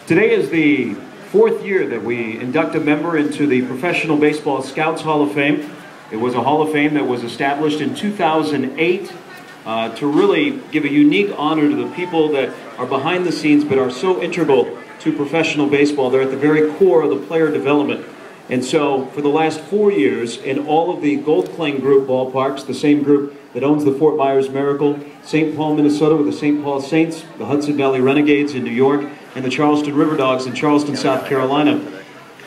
Today is the fourth year that we induct a member into the Professional Baseball Scouts Hall of Fame. It was a Hall of Fame that was established in 2008 to really give a unique honor to the people that are behind the scenes but are so integral to professional baseball. They're at the very core of the player development. And so for the last 4 years, in all of the Goldklang group ballparks, the same group that owns the Fort Myers Miracle, St. Paul, Minnesota with the St. Paul Saints, the Hudson Valley Renegades in New York, and the Charleston River Dogs in Charleston, South Carolina.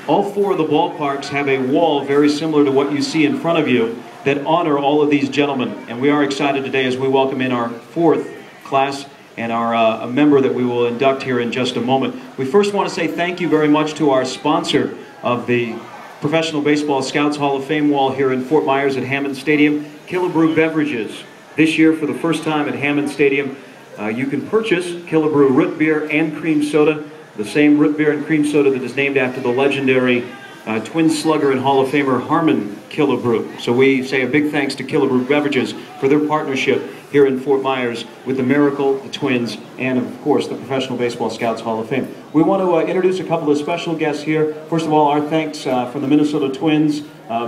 All four of the ballparks have a wall very similar to what you see in front of you that honor all of these gentlemen. And we are excited today as we welcome in our fourth class and a member that we will induct here in just a moment. We first want to say thank you very much to our sponsor of the Professional Baseball Scouts Hall of Fame wall here in Fort Myers at Hammond Stadium, Killebrew Beverages. This year, for the first time at Hammond Stadium, you can purchase Killebrew root beer and cream soda, the same root beer and cream soda that is named after the legendary twin slugger and Hall of Famer Harmon Killebrew. So we say a big thanks to Killebrew Beverages for their partnership here in Fort Myers with the Miracle, the Twins, and of course the Professional Baseball Scouts Hall of Fame. We want to introduce a couple of special guests here. First of all, our thanks from the Minnesota Twins,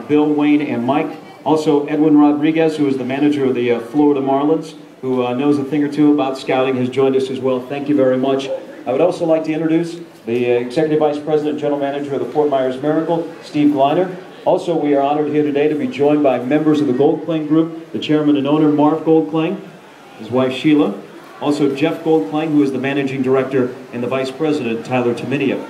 Bill, Wayne, and Mike. Also Edwin Rodriguez, who is the manager of the Florida Marlins, who knows a thing or two about scouting, has joined us as well. Thank you very much. I would also like to introduce the Executive Vice President, General Manager of the Fort Myers Miracle, Steve Gliner. Also, we are honored here today to be joined by members of the Goldklang Group, the Chairman and owner, Marv Goldklang, his wife, Sheila. Also, Jeff Goldklang, who is the Managing Director, and the Vice President, Tyler Taminia.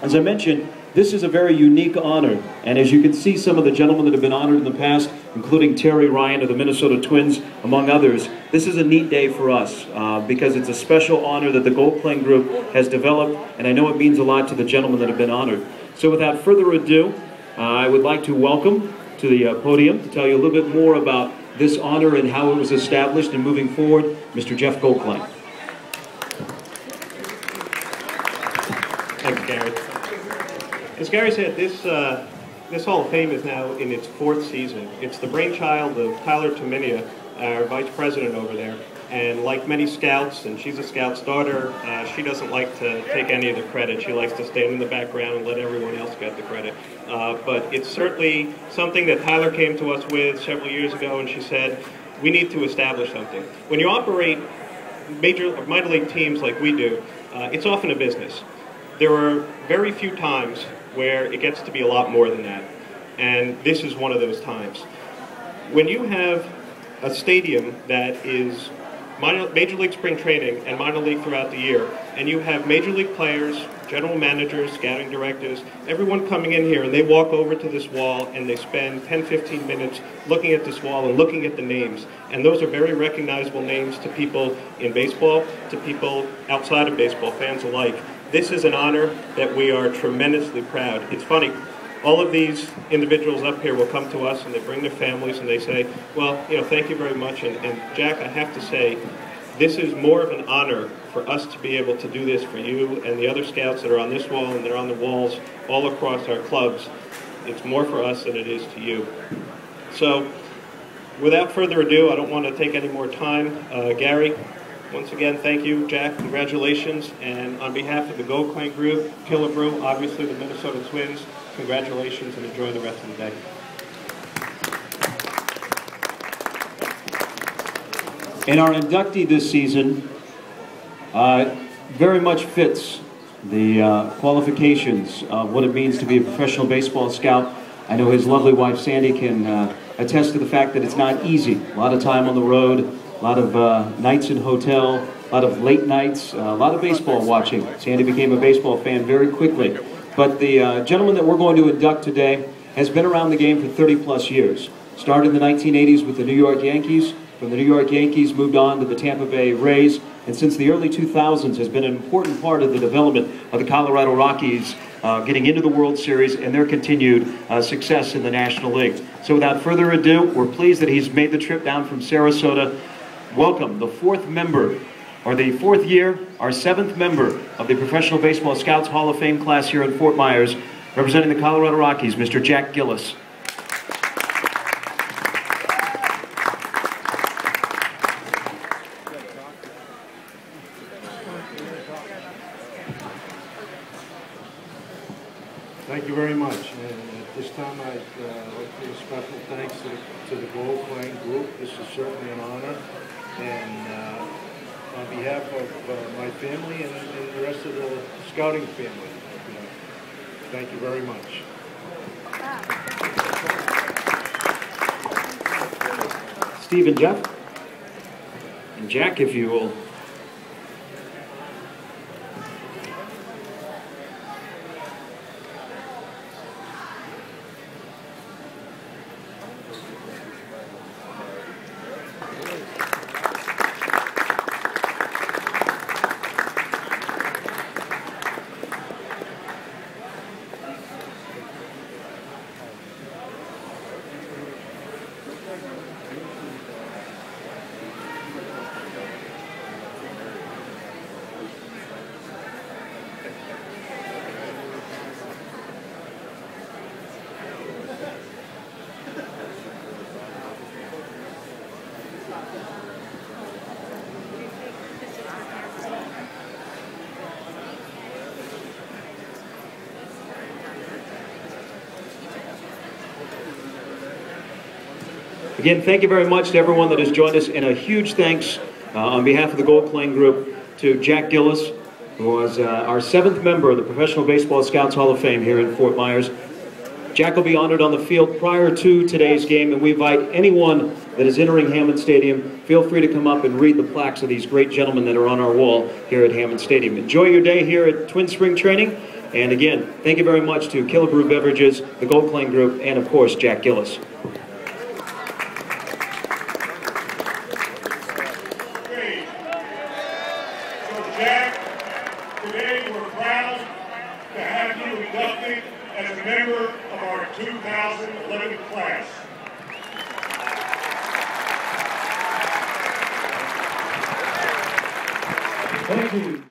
As I mentioned, this is a very unique honor, and as you can see some of the gentlemen that have been honored in the past, including Terry Ryan of the Minnesota Twins, among others, this is a neat day for us because it's a special honor that the Goldklang Group has developed, and I know it means a lot to the gentlemen that have been honored. So without further ado, I would like to welcome to the podium to tell you a little bit more about this honor and how it was established and moving forward, Mr. Jeff Goldklang. Thanks, Gary. As Gary said, this Hall of Fame is now in its fourth season. It's the brainchild of Tyler Taminia, our vice president over there. And like many scouts, and she's a scout's daughter, she doesn't like to take any of the credit. She likes to stand in the background and let everyone else get the credit. But it's certainly something that Tyler came to us with several years ago, and she said, we need to establish something. When you operate minor league teams like we do, it's often a business. There are very few times where it gets to be a lot more than that. And this is one of those times. When you have a stadium that is Major League spring training and minor league throughout the year, and you have Major League players, general managers, scouting directors, everyone coming in here, and they walk over to this wall and they spend 10, 15 minutes looking at this wall and looking at the names. And those are very recognizable names to people in baseball, to people outside of baseball, fans alike. This is an honor that we are tremendously proud. It's funny, all of these individuals up here will come to us and they bring their families and they say, well, you know, thank you very much. And Jack, I have to say, this is more of an honor for us to be able to do this for you and the other scouts that are on this wall and they're on the walls all across our clubs. It's more for us than it is to you. So, without further ado, I don't want to take any more time. Gary, once again, thank you. Jack, congratulations. And on behalf of the Goldklang Group, Killebrew, obviously the Minnesota Twins, congratulations and enjoy the rest of the day. And our inductee this season very much fits the qualifications of what it means to be a professional baseball scout. I know his lovely wife Sandy can attest to the fact that it's not easy. A lot of time on the road, a lot of nights in hotel, a lot of late nights, a lot of baseball watching. Sandy became a baseball fan very quickly. But the gentleman that we're going to induct today has been around the game for 30 plus years. Started in the 1980s with the New York Yankees. From the New York Yankees moved on to the Tampa Bay Rays. And since the early 2000s has been an important part of the development of the Colorado Rockies getting into the World Series and their continued success in the National League. So without further ado, we're pleased that he's made the trip down from Sarasota. Welcome the fourth member, or the fourth year, our seventh member of the Professional Baseball Scouts Hall of Fame class here in Fort Myers, representing the Colorado Rockies, Mr. Jack Gillis. Thank you very much. And at this time, I'd like to give a special thanks to the Goldklang group. This is certainly an honor. And on behalf of my family and the rest of the scouting family, thank you very much. Steve and Jeff, and Jack, if you will. Again, thank you very much to everyone that has joined us, and a huge thanks on behalf of the Goldklang Group to Jack Gillis, who was our 7th member of the Professional Baseball Scouts Hall of Fame here in Fort Myers. Jack will be honored on the field prior to today's game, and we invite anyone that is entering Hammond Stadium, feel free to come up and read the plaques of these great gentlemen that are on our wall here at Hammond Stadium. Enjoy your day here at Twin Spring Training, and again, thank you very much to Killebrew Beverages, the Goldklang Group, and of course, Jack Gillis. Jack, today we're proud to have you inducted as a member of our 2011 class. Thank you.